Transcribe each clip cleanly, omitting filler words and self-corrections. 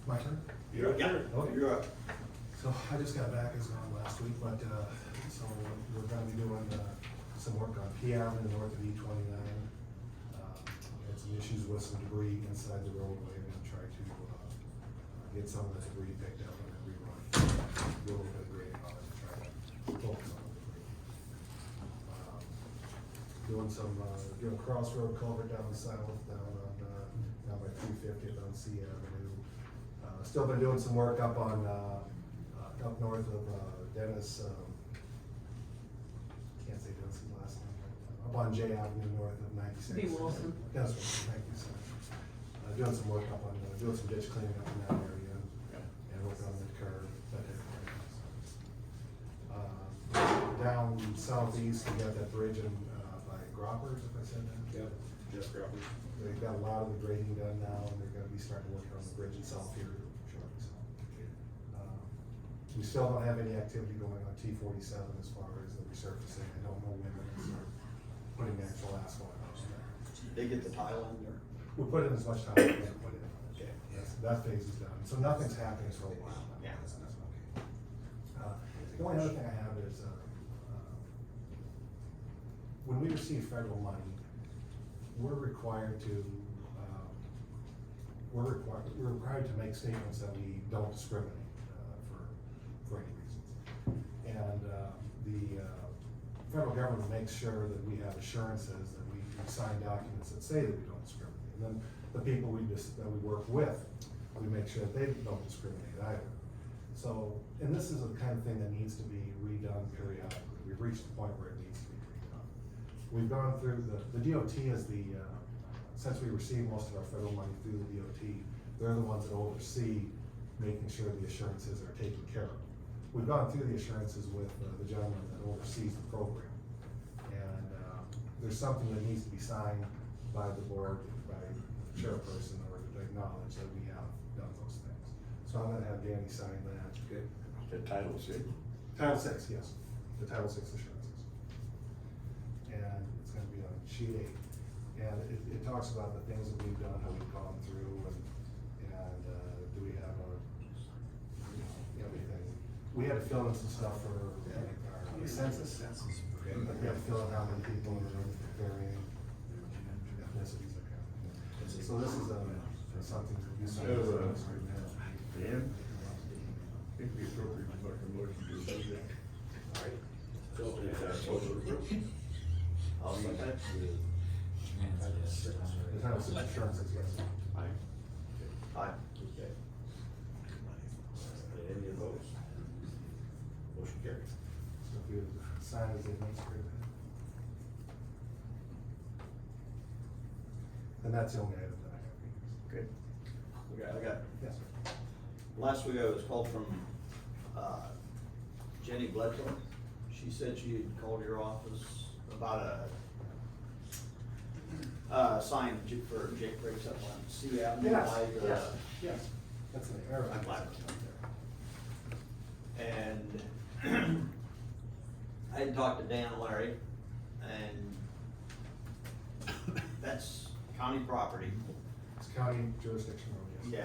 My turn? You're up. Yeah, Okay. you're up. So I just got back as on last week, but, so we're gonna be doing, some work on P Avenue north of E29. Had some issues with some debris inside the roadway, and try to, get some of the debris picked up and then rerun. Do a little bit of grading on it to try to focus on the debris. Doing crossroad culvert down south, down by 350th on C Avenue. Still been doing some work up on, up north of, Dennis, can't say Dennis's last name, up on J Avenue north of 96. B. Wilson. That's right, thank you, sir. Doing some work up on, doing some ditch cleaning up in that area, and working on the curb, that type of thing. Down southeast, we got that bridge in, by Groppers, if I said that. Yep, Jeff Crawford. They've got a lot of the grading done now, and they're gonna be starting to work on the bridge itself here shortly, so. We still don't have any activity going on T47 as far as the resurfacing. I don't know when we're gonna start putting actual asphalt on there. They get the tile in there? We put in as much time as we can put in. Okay. Yes, that phase is done, so nothing's happening for a while. Yeah. The only other thing I have is, when we receive federal money, we're required to, we're required to make statements that we don't discriminate, for any reasons. And, the federal government makes sure that we have assurances that we sign documents that say that we don't discriminate. And then the people that we work with, we make sure that they don't discriminate either. So, and this is the kind of thing that needs to be redone periodically. We've reached the point where it needs to be redone. We've gone through, the DOT is since we receive most of our federal money through the DOT, they're the ones that oversee making sure the assurances are taken care of. We've gone through the assurances with the gentleman that oversees the program. And there's something that needs to be signed by the board, by the chairperson, in order to acknowledge that we have done those things. So I'm gonna have Danny sign that. Okay. The title said? Title VI, yes, the Title VI assurances. And it's gonna be on sheet 8. And it talks about the things that we've done, how we've gone through, and do we have everything. We had to fill in some stuff for our census. Okay. Like we had to fill in how many people are varying ethnicities, that kind of thing. So this is something that you sign. Dan, I think the appropriate to make a motion to approve that. All right. So, is that supposed to approve? I'll second it. The Title VI assurances, yes. Aye. Aye. Okay. Any opposed? Motion carries. So if you sign as the administrator. And that's the only item that I have. Okay. I got, Yes, sir. last week I was called from, Jenny Bledsoe. She said she had called your office about a sign for Jake breaks up on C Avenue. Yes, by the- yes, yes. That's the error. I'm glad it's not there. And I had talked to Dan and Larry, and that's county property. It's county jurisdiction road, yes.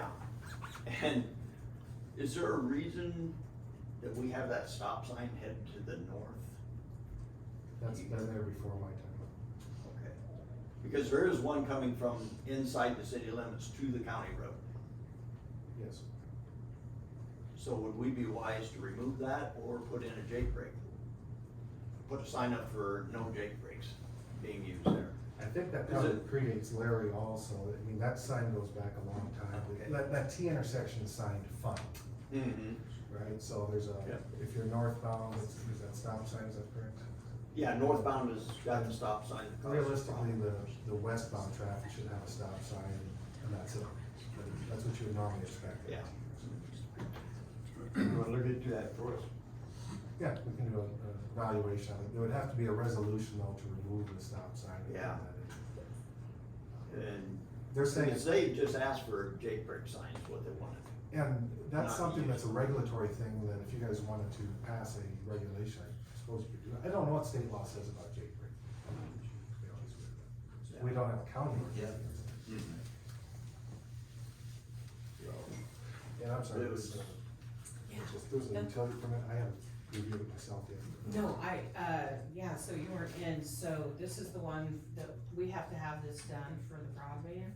Yeah. And is there a reason that we have that stop sign headed to the north? That's been there before my time. Okay. Because there is one coming from inside the city limits to the county road. Yes. So would we be wise to remove that or put in a Jake brake? Put a sign up for no Jake brakes being used there. I think that Is probably it- predates Larry also. I mean, that sign goes back a long time. Okay. That T intersection is signed fine, Mm-hmm. right? So there's Yeah. if you're northbound, is that stop sign, is that correct? Yeah, northbound has got the stop sign. Realistically, the westbound traffic should have a stop sign, and that's it. That's what you would normally expect. Yeah. You wanna look into that for us? Yeah, we can do a evaluation of it. There would have to be a resolution though to remove the stop sign. Yeah. And They're saying, because they just asked for Jake brake signs, what they wanted. and that's Not something used. that's a regulatory thing that if you guys wanted to pass a regulation, I suppose you could do. I don't know what state law says about Jake brake. To be honest with you. We don't have a county. Yeah. ordinance. So, I'm sorry, It this, was- it's just, there's a utility permit, I haven't reviewed it myself yet. No, yeah, so you weren't in, so this is the one that, we have to have this done for the broadband.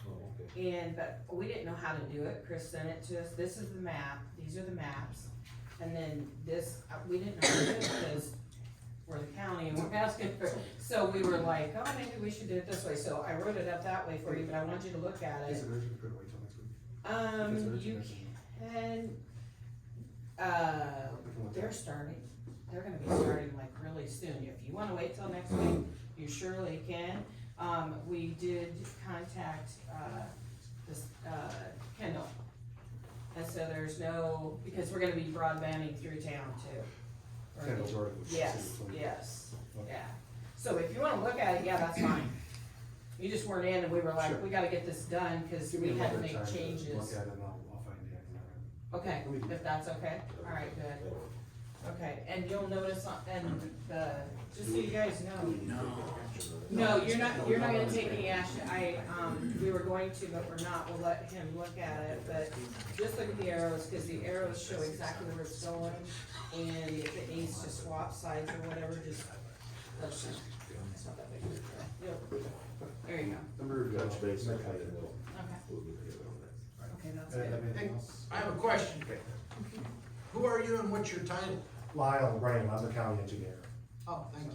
Oh, okay. But we didn't know how to do it, Chris sent it to us, this is the map, these are the maps. And then this, we didn't know how to do it because we're the county and we're asking for, so we were like, oh, maybe we should do it this way, so I wrote it up that way for you, but I want you to look at Is it. it urgent, could wait till next week? If it's urgent, You I can, we can look at they're it. starting, they're gonna be starting like really soon. If you wanna wait till next week, you surely can. We did contact, this, Kendall. And so there's no, because we're gonna be broadbanding through town too. We're gonna be- Kendall's already with the Yes, city, so- yes, Okay. yeah. So if you wanna look at it, yeah, that's fine. You just weren't in and we were like, Sure. we gotta get this done, cause Give me we a had to little bit make of time to changes. look at it and I'll find the exact. Okay, Let me do if that's okay, alright, good. Okay, and you'll notice on, and the, just so you guys know. No, you're not gonna take any action, we were going to, but we're not, we'll let him look at it, but just look at the arrows, cause the arrows show exactly where it's going. And if it needs to swap sides or whatever, just, let's know. It's not that big of a deal. Yep. There you go, Number Touch base, okay. okay, then we'll, okay, we'll get together on that. okay, that's Anything good. else? I have a question. Who are you and what's your title? Lyle Graham, I'm the county engineer. Oh, thank you.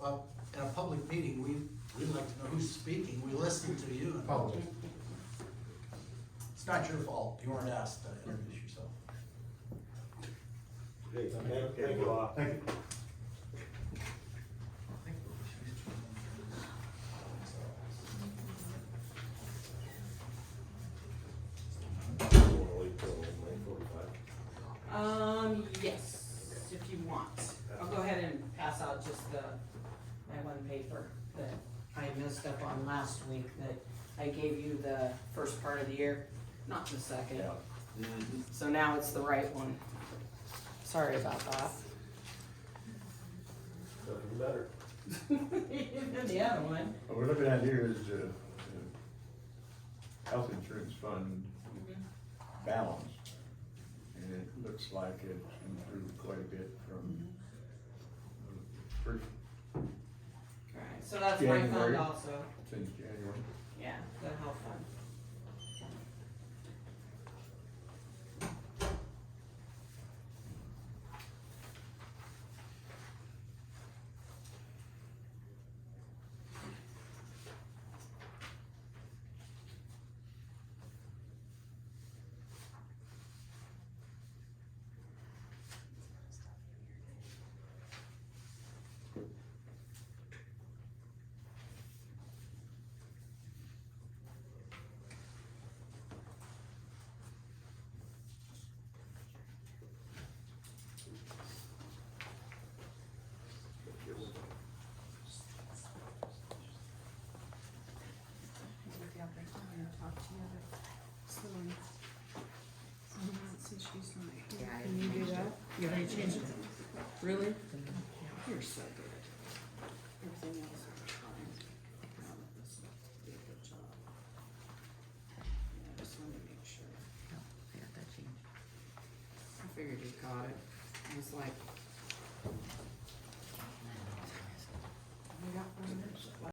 Well, in a public meeting, we'd like to know who's speaking. We listen to you. and Apologies. It's not your fault. You weren't asked to introduce yourself. Thank you all. Thank you. Wanna wait till 9:45? Yes, if you want. I'll go ahead and pass out just my one paper that I messed up on last week, that I gave you the first part of the year, not the second. So now it's the right one. Sorry about that. Nothing better. Even the other one. What we're looking at here is, health insurance fund balance. And it looks like it's improved quite a bit from first, Alright, so that's my fund January. also. since January. Yeah, the health fund. Can you do that? You already changed it? Really? You're so good. Everything else is fine. Now that this will be a good job. Yeah, I just wanted to make sure. I got that changed. I figured you caught it. I was like,